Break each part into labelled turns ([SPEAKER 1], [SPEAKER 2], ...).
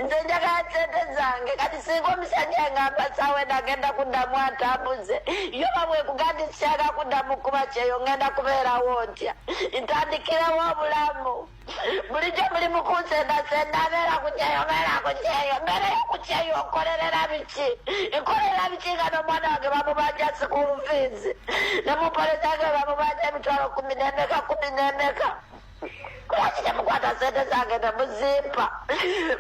[SPEAKER 1] nze njagala sente zange kati singa omusajja ngamba sawe nagenda kuddamu atambuze yo bamwe kugandi sikyala kuddamu kuba kyeyo ngenda kubeerawo ntya ntandikirewo obulamu bulijjo muli mukunsendasenda abeera ku kyeyo mbeereyo ku kyeyo nkolerera biki nkolerera biki nga n'omwana wange bamubanja school fees ne mupolisange bamubanja emitwalo 10 Lwaki temukwata sente zange nemuzimpa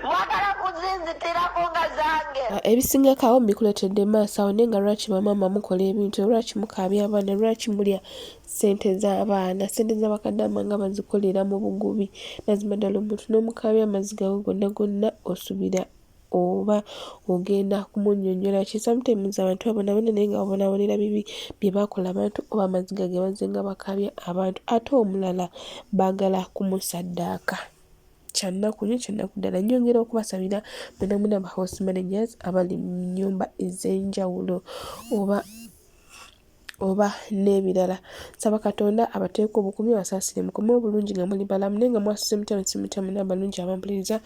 [SPEAKER 1] mwagala kuzinzitirako nga zange
[SPEAKER 2] ebisingako awo mbikuletedde maaso awo naye nga lwaki bamaama mukola ebintu lwaki mukaabya abaana lwaki mulya sente z'abaana sente z'abakadde amanga bazikolera mu bugubi mazima ddala omuntu n'omukaabya amazzi gawe gonna osubira oba ogenda kumunnyonnyola sometimes abantu babonaabona naye nga babonabonera bibi bye bakola abantu oba amaziga ge bazenga bakaabya abantu ate omulala baagala kumusaddaaka kyannaku nnyo kyannaku ddala nnyongera okubasabira mwenamwena ba house managers abali mu nnyumba ez'enjawulo oba n'ebirala saba katonda abateeka obukuumi basaasire mukome obulungi nga muli balamu naye nga mwasuze mutamu simutamu n'abalungi abampuliriza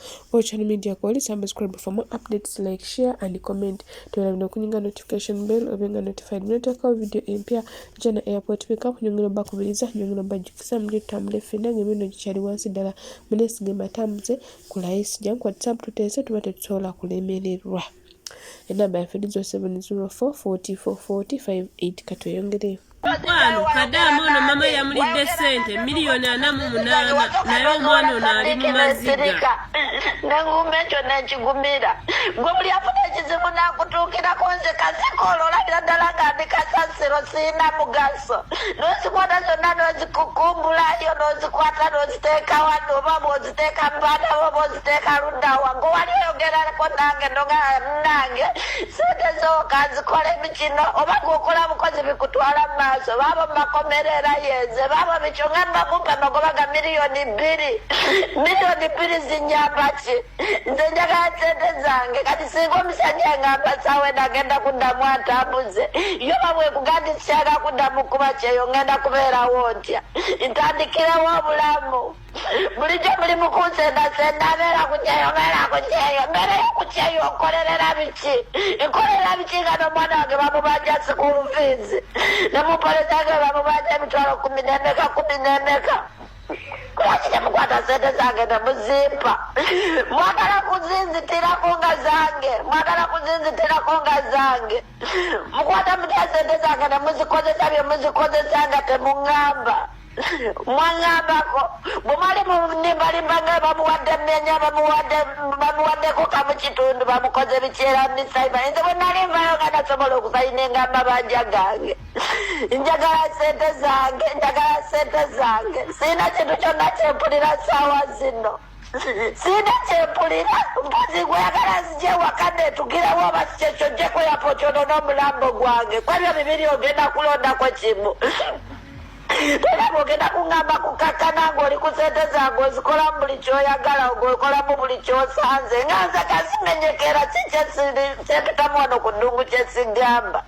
[SPEAKER 2] Channel Media Call subscribe for more updates like share and comment tolabina okunyinga notification bell obenga notified mnetekawo video empya jana airport pickup nyongera bakubiriza nyongera bajjukisa mujye tutambule ffenna ng'ebino gikyali wansi ddala muneesige batambuze ku layisi jangu whatsapp tuteese tuba tetusobola kulemererwa enamba yaffe 0704 40 440 katweyongereyo
[SPEAKER 3] Mukwano kaddamu ono mama yamulidde ssente miliyoni 48 naye omwana ono ali mu maziga
[SPEAKER 1] nengumba ekyo nekigumira gwe buli afuna ekizibu nakutuukirako nze kasikola olabira ddala nga ndi kasasiro sirina mugaso nozikwata zonna nozikukumbulayo nozikwata noziteeka wano oba bwoziteeka mubaana bo bwoziteeka luddawa gwe wali oyogerako nange noga nange sente zooka zikola emikino oba gwokola bukozi bikutwala mu maaso babo mumakomerera yenze babo bikyo nga mbagumpa amagoba miliyoni 2 zinyamba ki nze njagala sente zange kati singa omusajja ngamba sawe nagenda kuddamu atambuze yo bamwe kugandi sikyala kuddamu kuba kyeyo ngenda kubeerawo ntya ntandikirewo obulamu bulijjo muli mukunsendasenda abeera ku kyeyo mbeereyo ku kyeyo nkolerera biki nga n'omwana wange bamubanja school fees ne mupolisange bamubanja emitwalo 10 lwaki temukwata sente zange nemuzimpa mwagala kuzinzitirako nga zange mukwata mutya sente zange nemuzikozesa bye muzikozesa nga temuŋŋamba mwangambako bwemali munimbalimba nga bamuwadde mmenya bamuwaddeko kamu kitundu bamukoze bikyera misaiba nze bwe nalimbayo nga nasobola okusayina engamba banja gange njagala sente zange sirina kintu kyonna kyempulira saawa zino sirina kyempulira mpozi gweyagala zijje waka netugirewo oba sikyekyo jjeko yapo kyono n'omulambo gwange kwebyo bibiri ogenda kulondako kimu era bwogenda kuŋŋamba kukakkana ng'oli ku sente zange ozikolamu buli kyoyagala ogokolamu buli kyosanze nga nze kazimenyekera si kyempitamu wano ku ddungu kyesigamba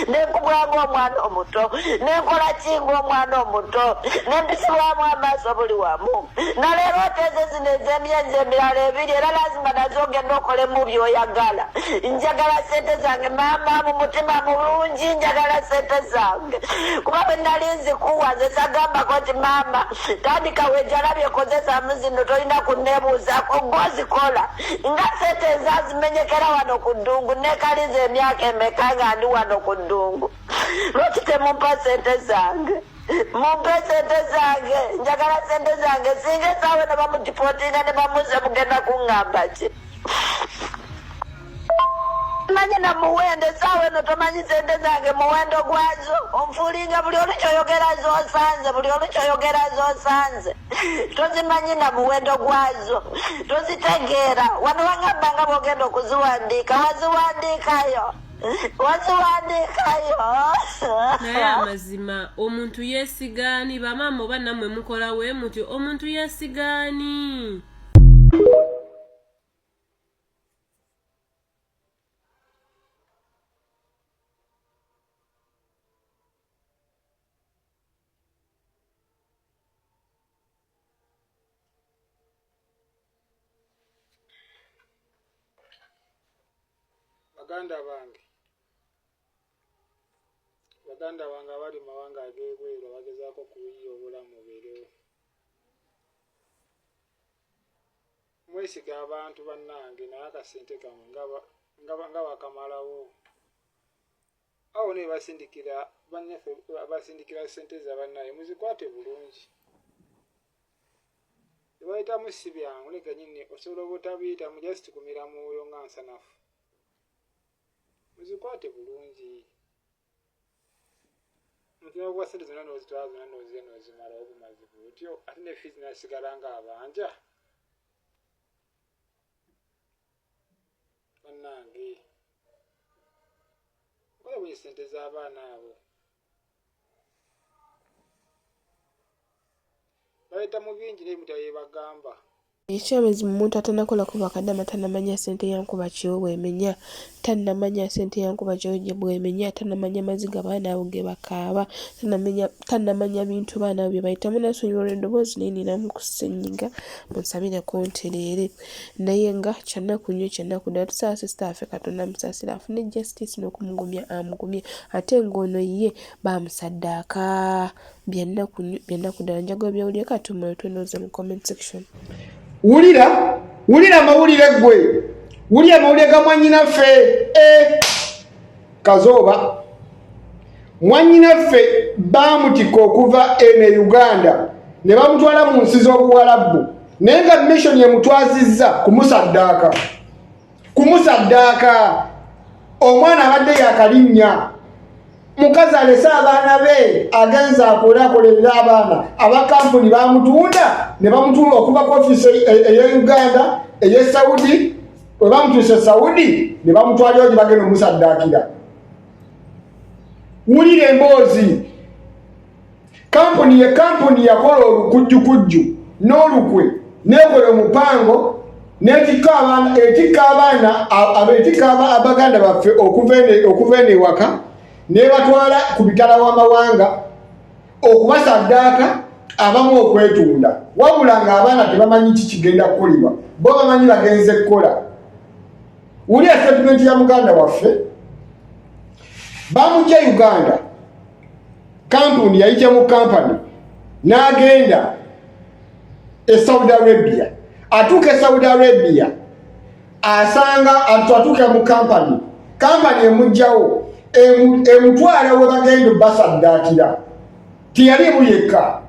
[SPEAKER 1] nenkubula ng'omwana omuto nenkola ki ng'omwana omuto nempisibwamu amaaso buli wamu naleero oteeze zino ez'emyezi emirala 2 era lazima nazo ogenda okolemu byoyagala njagala sente zange maama mu mutima mulungi njagala sente zange kuba bwe nali nzikuwa nze sagambako nti maama tandika wejalabye kozesaamu zino tolina kunneebuuzako gwozikola nga sente ezazimenyekera wano ku ddungu nekaliza emyaka emeka nga ndi wano ku ddungu lwaki temumpa sente zange mumpe sente zange njagala sente zange singa esaawe ne bamudipootinga ne bamuze mugenda kuŋŋamba ki manyi na muwendo saawe no tomanyi sente zange muwendo gwazo onfuulinga buli olukyoyogera z'osanze tozimanyi na muwendo gwazo tozitegeera wano wangamba nga bwogenda okuziwandiika waziwandiikayo
[SPEAKER 3] naye amazima omuntu yeesigaani bamaama oba nammwe mukola we mutyo omuntu yeesigaani
[SPEAKER 4] baganda bange abali mu mawanga ag'ebweru bagezaako kuyiya obulamu bubeerewo. Mwesiga abantu bannange naye akasente kamwe nga bakamalawo. Awo ne basindikira bannaffe abasindikira ssente za bannaye muzikwate bulungi. Tebayitamu si byangu ne gannyini osobola obutabiyitamu just kumira mwoyo nga nsanafu. Muzikwate bulungi. Mutima gwa ssente zonna n'ozitwala zonna n'ozimalawo bumazi butyo ate ne fiizi nasigala ng'abanja. Bannange kola bwe ssente z'abaana abo bayita mu bingi n'ebitabo bye bagamba.
[SPEAKER 2] Ekyamazima omuntu atanakola kuba kadama tanamanya ssente yankuba kyo bwemenya, tanamanya ssente yankuba kyo bwemenya, tanamanya maziga baana abo ge bakaaba, tanamanya bintu baana abo bye bayitamu. Nasonyiwa eddoboozi naye ninamu kusenyiga munsabireko ntereere. Naye nga kyannaku nnyo kyannaku ddala tusaaba sisita waffe Katonda amusaasira afune justice n'okumugumya amugumye ate ng'ono ye baamusaddaaka. Byannaku nnyo byannaku ddala njagala byawulire katumala twenoza mu comment section.
[SPEAKER 5] Wulira amawulire gwe, wulira amawulire ga mwannyinaffe Kazooba. Mwannyinaffe baamutika okuva ene Uganda ne bamutwala mu nsi z'Obuwarabu naye nga mission emutwazizza kumusaddaaka. Omwana abadde yakalinnya, mukazi alese abaana be agenza akolerera abaana, abakampuni bamutunda ne bamutuula okuva ku ofisi eya Uganda eya Saudi. Bwe bamutuuse Saudi ne bamutwalira gye bagenda omusaddaakira. Wulira emboozi, kampuni yakola olukujjukujju n'olukwe n'ekola omupango n'etikka abaana abaganda baffe okuva eno ewaka nebatwala ku bitala w'amawanga okubasaddaaka abamu okwetunda. Wabula ng'abaana tebamanyi kikigenda kukolebwa, bo bamanyi bagenze kukola. Wulira statement ya muganda waffe, bamujja Uganda, kampuni yayita mu kampani n'agenda e Saudi Arabia. Atuuka e Saudi Arabia asanga atuuka mu kampani emujjawo emutwala we bagenda basaddaakira. Tiyalimu yekka,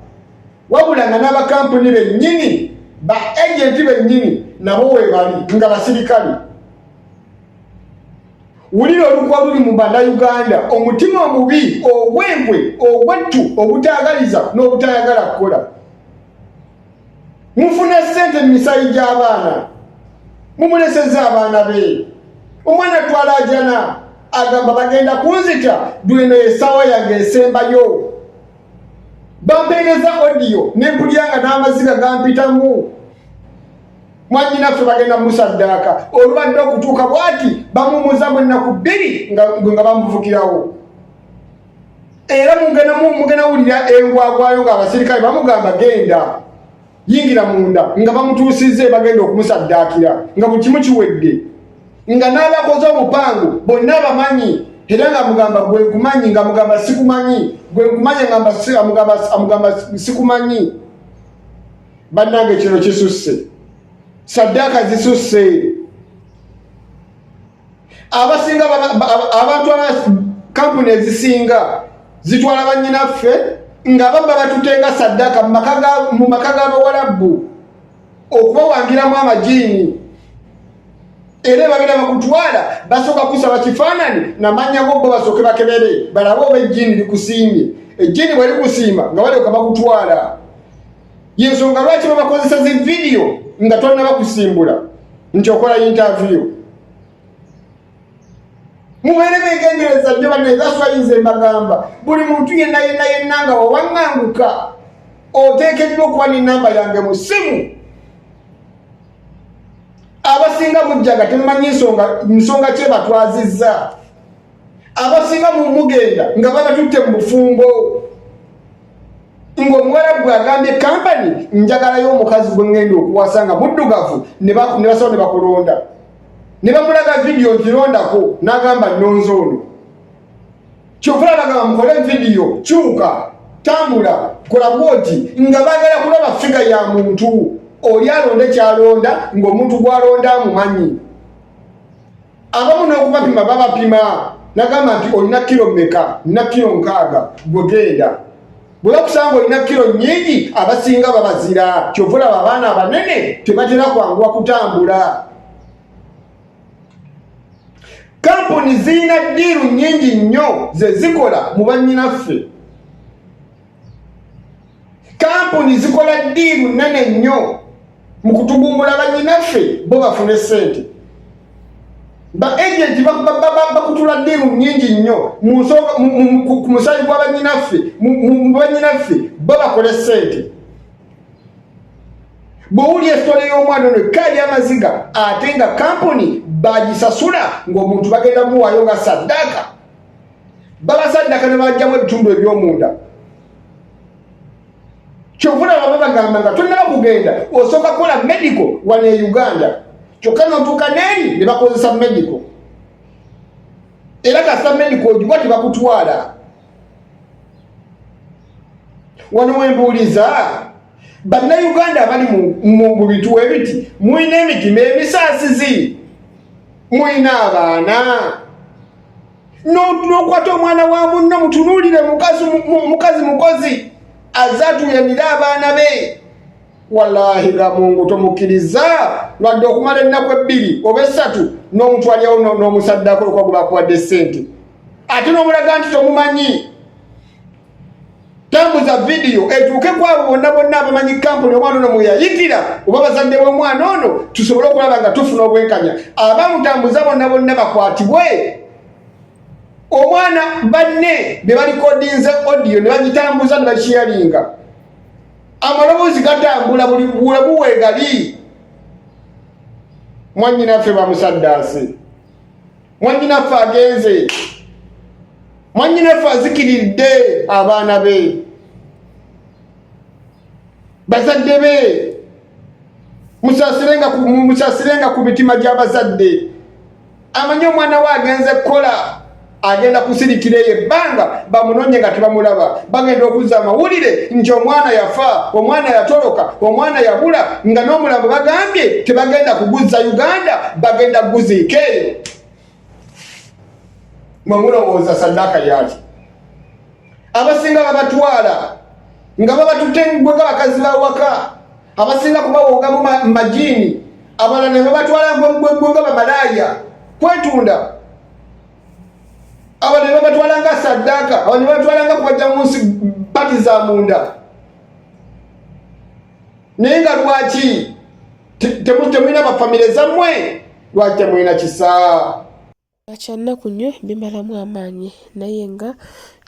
[SPEAKER 5] wabula nga n'abakampuni bennyini ba agenti bennyini nabo we bali nga basirikale. Wulira olukwa luli mu Bannayuganda, omutima omubi, obwembwe, obwettu, obutaagaliza n'obutayagala kukola. Mufuna ssente mu misayi gy'abaana, mumulesezza abaana be. Omwana twala ajana agamba bagenda kunzita dweno essaawa yange esembayo. Bampeereza audio n'empulyanga n'amaziga gampitamu. Mwannyinaffe bagenda musaddaaka, olubadde okutuuka bw'ati bamumuzamu ennaku 2 nga bamuvukirawo. Era mugenda wulira engwagwayo ng'abasirikale bamugamba genda yingira munda nga bamutuusizze bagenda okumusaddaakira nga buli kimu kiwedde, nga n'abakoze omupango bonna bamanyi. Era nga mugamba gwe nkumanyi nga mugamba sikumanyi, gwe nkumanyi amugamba sikumanyi. Bannange kino kisusse, saddaaka zisusse. Abasinga abantu kampuni ezisinga zitwala bannyinaffe nga baba batutenga saddaaka mu maka g'Abawarabu okubawangiramu amajiini. Era bagenda bakutwala basooka kusaba kifaananyi namanya go bo basooke bakebere balabe oba ejjiini likusiimye. Ejjiini bwe likusiima nga balyoka bakutwala. Yensonga lwaki babakozesa zi vidiyo nga tolina bakusimbula nti okola interview. Mubeere beegendereza nnyo banne, that's why nze mbagamba buli muntu yenna nga wawaŋŋanguka oteekeddwa okuba n'ennamba yange mu ssimu. Abasinga mujjaga temumanyi nsonga kye batwazizza. Abasinga mugenda nga babatutte mu bufumbo. Ng'Omuwarabu agambye kampani njagalayo omukazi gwe ŋŋenda okuwasa nga muddugavu ne basobola ne bakulonda. ne bamulaga video ntirondako n'agamba nnonze ono. Kyova bagamba mukole video kyuka tambula kola bwoti nga baagala kulaba figa ya muntu oli alonde kyalonda ng'omuntu gw'alonda amumanyi. Abamu n'okubapima babapima n'agamba nti olina kilo mmeka? Nina kilo 6 gwegenda. Bwe bakusanga olina kilo nnyingi abasinga babazira. Kyova olaba abaana abanene tebatera kwanguwa kutambula. Kampuni zirina ddiiru nnyingi nnyo ze zikola mu bannyinaffe. Kampuni zikola ddiiru nnene nnyo mu kutugumbula bannyinaffe bo bafune ssente. Ba-agenti bakutula ddiiru nnyingi nnyo ku musayi gwa bannyinaffe mu bannyinaffe bo bakole ssente. Bw'owulya esitole y'omwana ono ekkaadi y'amaziga ate nga kampuni bagisasula ng'omuntu bagenda muwaayo nga saddaaka. Babasaddaka ne bajjamu ebitundu eby'omunda. Kyova olaba bagamba nga tonnaba kugenda osooka kukola medical wano e Uganda. Kyokka n'otuuka n'eri ne bakozesa medical. Era kasita medical ogibwa tebakutwala. Wano wembuuliza bannayuganda abali mu bitu ebiti mulina emitima emisaasizi, mulina abaana n'okwata omwana wa munno mutunuulire mukazi mukozi azatuyanira abaana be. Wallahi ga Mungu tomukkiriza lwadde okumala ennaku 2 oba 3 n'omutwalyawo n'omusaddako okwaguba akuwadde ssente ate n'omulaga nti tomumanyi. Tambuza video etuuke kwabo bonna abamanyi kampuni omwana ono mweyayitira oba bazadde b'omwana ono tusobole okulaba nga tufuna obwenkanya. Abamutambuza bonna bakwatibwe. Omwana banne be balikodinze audio ne bagitambuza ne bakiyalinga. Amaloboozi gatambula buli buweegali. Mwannyinaffe bamusaddaase. Mwannyinaffe agenze. Mwannyinaffe azikiridde abaana be. Bazadde be. Musaasirenga ku mitima gy'abazadde. Amanyi omwana we agenze kukola. Agenda kusirikira ebbanga bamunonye nga tebamulaba. Bagenda okuzza amawulire nti omwana yafa, omwana yatoloka, omwana yabula nga n'omulambo bagambye tebagenda kuguzza Uganda, bagenda kuguziika eyo. Mwemulowooza saddaaka yaki? Abasinga babatwala nga babatutengwe ng'abakazi bawaka. Abasinga kubawonga mu majiini. Abalala ne babatwala nga bamalaaya kwetunda. Abali babatwala nga saddaaka, abali babatwala nga kubajja mu nsi pati za munda. Naye nga lwaki temulina bafamire zammwe? Lwaki temulina kisa?
[SPEAKER 2] Akyannaku nnyo bimalamu amaanyi naye nga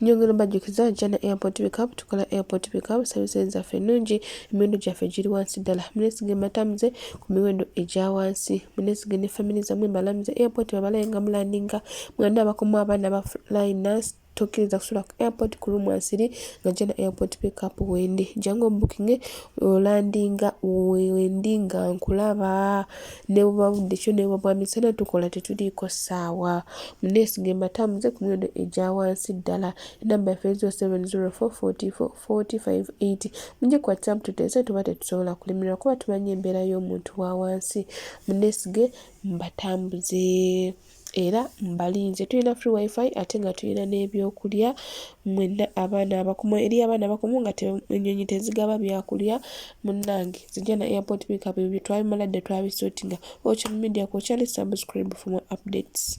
[SPEAKER 2] nyongera mbajjukiza jana airport pickup tukola airport pickup services zaffe nnungi, emiwendo gyaffe giri wansi ddala. Muneesige matamuze ku miwendo egya wansi. Muneesige ne family zammwe mbalamuze airport babalaye nga mulandinga mwanda abakomu abaana ba flyers tokkiriza kusula ku airport ku room asiri nga jana airport pickup wendi jango booking olandinga wendinga nkulaba ne bwabudde kyo ne bwamisana tukola tetuliko saawa. Muneesige matamuze ku miwendo egya wansi ddala. Number ya 0704444058 mujje ku WhatsApp tuteese tuba tetusobola kulimirwa kuba tumanyi embeera y'omuntu wa wansi. Muneesige mbatambuze era mbalinze. Tulina free wifi ate nga tulina n'ebyokulya mwenna abaana abakomo eri abaana abakomo nga ennyonyi tezigaba byakulya. Munnange zijja na airport pickup ebyo twabimaladde twabisortinga. Ocha media ko channel subscribe for more updates.